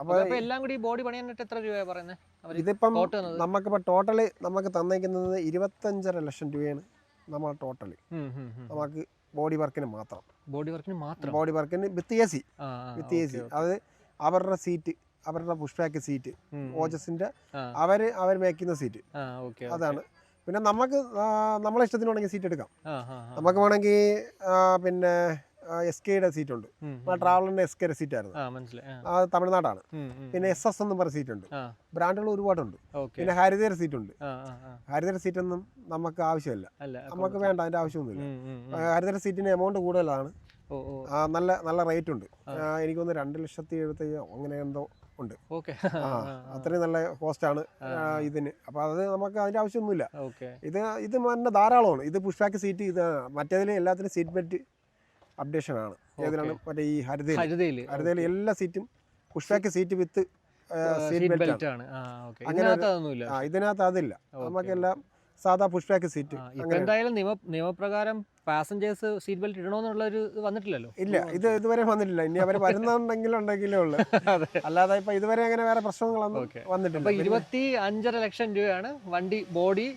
അപ്പോൾ എല്ലാം കൂടി ബോഡി പണിയാനായിട്ട് എത്ര രൂപയാണ് പറയുന്നത്? ഇതിപ്പം നമുക്കിപ്പോൾ ടോട്ടല് നമുക്ക് തന്നേക്കുന്നത് 25.5 ലക്ഷം രൂപയാണ് നമ്മൾ ടോട്ടല് നമുക്ക് ബോഡി വർക്കിന് മാത്രം. ബോഡി വർക്കിന് വിത്ത് എ സി അത് അവരുടെ സീറ്റ്, അവരുടെ പുഷ് ബാക്ക് സീറ്റ്, ഓജസിന്റെ അവർ മേക്കുന്ന സീറ്റ് അതാണ്. പിന്നെ നമുക്ക് നമ്മളെ ഇഷ്ടത്തിന് വേണമെങ്കിൽ സീറ്റ് എടുക്കാം. നമുക്ക് വേണമെങ്കിൽ പിന്നെ SKയുടെ സീറ്റ് ഉണ്ട്, ട്രാവലറിന്റെ SKയുടെ സീറ്റ് ആയിരുന്നു, അത് തമിഴ്നാടാണ്. പിന്നെ SS എന്നും പറഞ്ഞ സീറ്റ് ഉണ്ട്, ബ്രാൻഡുകൾ ഒരുപാടുണ്ട്. പിന്നെ ഹരിതയുടെ സീറ്റ് ഉണ്ട്. ഹരിതയുടെ സീറ്റ് ഒന്നും നമുക്ക് ആവശ്യമില്ല, നമുക്ക് വേണ്ട, അതിന്റെ ആവശ്യമൊന്നുമില്ല. ഹരിതയുടെ സീറ്റിന് എമൗണ്ട് കൂടുതലാണ്, നല്ല നല്ല റേറ്റ് ഉണ്ട്. എനിക്കൊന്ന് 2,70,000 അങ്ങനെ എന്തോ ഉണ്ട്. അത്രയും നല്ല കോസ്റ്റാണ് ഇതിന്. അപ്പൊ അത് നമുക്ക് അതിന്റെ ആവശ്യമൊന്നുമില്ല. ഇത് തന്നെ ധാരാളമാണ്. ഇത് പുഷ് ബാക്ക് സീറ്റ്, ഇത് മറ്റേതിൽ എല്ലാത്തിനും സീറ്റ് ബെൽറ്റ് അപ്ഡേഷൻ ആണ്. ഏതിനാണ്? മറ്റേ ഈ ഹരിതയിൽ എല്ലാ സീറ്റും പുഷ് ബാക്ക് സീറ്റ് വിത്ത് സീറ്റ് ബെൽറ്റ് ആണ്. ഇതിനകത്ത് അതില്ല, നമുക്കെല്ലാം സാധാ പുഷ് ബാക്ക് സീറ്റ്. എന്തായാലും നിയമപ്രകാരം പാസഞ്ചേഴ്സ് സീറ്റ് ബെൽറ്റ് ഇടണമെന്നുള്ള ഒരു വന്നിട്ടില്ലല്ലോ. ഇല്ല, ഇത് ഇതുവരെ വന്നിട്ടില്ല. ഇനി അവർ വരുന്നുണ്ടെങ്കിലേ ഉള്ളു, അല്ലാതെ ഇപ്പൊ ഇതുവരെ അങ്ങനെ വേറെ പ്രശ്നങ്ങളൊന്നും വന്നിട്ടില്ല. 25.5 ലക്ഷം രൂപയാണ് വണ്ടി ബോഡി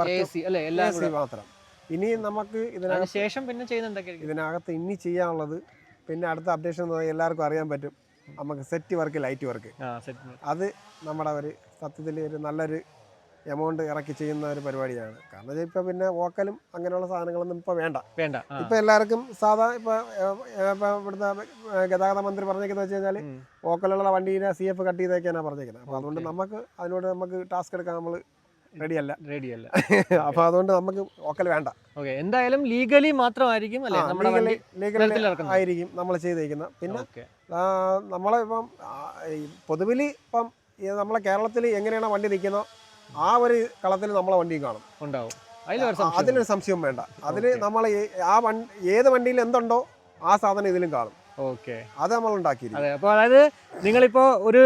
വർക്ക് മാത്രം. ഇനി നമുക്ക് ശേഷം പിന്നെ ഇതിനകത്ത് ഇനി ചെയ്യാനുള്ളത്, പിന്നെ അടുത്ത അപ്ഡേഷൻ എല്ലാവർക്കും അറിയാൻ പറ്റും, നമുക്ക് സെറ്റ് വർക്ക്, ലൈറ്റ് വർക്ക്. അത് നമ്മുടെ ഒരു സത്യത്തിൽ ഒരു നല്ലൊരു എമൗണ്ട് ഇറക്കി ചെയ്യുന്ന ഒരു പരിപാടിയാണ്. കാരണം ഇപ്പൊ പിന്നെ വോക്കലും അങ്ങനെയുള്ള സാധനങ്ങളൊന്നും ഇപ്പൊ വേണ്ട. ഇപ്പൊ എല്ലാവർക്കും സാധാ ഇപ്പൊ ഇവിടുത്തെ ഗതാഗത മന്ത്രി പറഞ്ഞേക്കുന്നത് വെച്ച് കഴിഞ്ഞാൽ വോക്കലുള്ള വണ്ടീനെ CF കട്ട് ചെയ്തേക്കാനാണ് പറഞ്ഞേക്കുന്നത്. അപ്പൊ അതുകൊണ്ട് നമുക്ക് ടാസ്ക് എടുക്കാൻ നമ്മൾ റെഡിയല്ല. അപ്പൊ അതുകൊണ്ട് നമുക്ക് വോക്കൽ വേണ്ട. എന്തായാലും ലീഗലി മാത്രമായിരിക്കും ആയിരിക്കും നമ്മൾ ചെയ്തേക്കുന്നത്. പിന്നെ നമ്മളെ ഇപ്പം പൊതുവിൽ ഇപ്പം നമ്മളെ കേരളത്തിൽ എങ്ങനെയാണ് വണ്ടി നിൽക്കുന്നത്, ആ ഒരു കളത്തിൽ നമ്മളെ വണ്ടിയും കാണും. അതിലൊരു സംശയം വേണ്ട. അതിൽ നമ്മൾ ഏത് വണ്ടിയിൽ എന്തുണ്ടോ ആ സാധനം ഇതിലും കാണും. അത് നമ്മൾ ഉണ്ടാക്കിയിരിക്കും. അപ്പോൾ അതായത് നിങ്ങളിപ്പോ ഒരു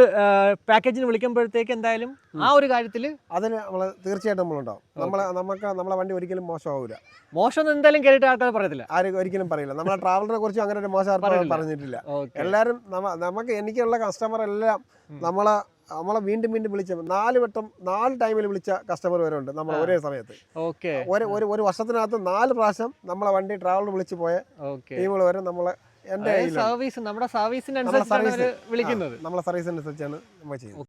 പാക്കേജിന് വിളിക്കുമ്പോഴത്തേക്ക് എന്തായാലും ആ ഒരു കാര്യത്തിൽ അതിന് നമ്മൾ തീർച്ചയായിട്ടും നമ്മളുണ്ടാവും. നമ്മളെ വണ്ടി ഒരിക്കലും മോശമാവില്ല. മോശം എന്തായാലും കേട്ടിട്ട് ആൾക്കാർ പറയത്തില്ല, ആരും ഒരിക്കലും പറയില്ല. നമ്മളെ ട്രാവലറിനെ കുറിച്ച് അങ്ങനെ ഒരു മോശം പറഞ്ഞിട്ടില്ല. എല്ലാവരും എനിക്കുള്ള കസ്റ്റമർ എല്ലാം നമ്മളെ വീണ്ടും വിളിച്ച 4 ടൈമിൽ വിളിച്ച കസ്റ്റമർ വരെ ഉണ്ട് നമ്മൾ ഒരേ സമയത്ത്. ഒരു വർഷത്തിനകത്ത് 4 പ്രാവശ്യം നമ്മളെ വണ്ടി ട്രാവലർ വിളിച്ചു പോയ ടീമുകൾ വരെ നമ്മളെ നമ്മുടെ സർവീസിനനുസരിച്ചാണ് നമ്മൾ ചെയ്യുന്നത്.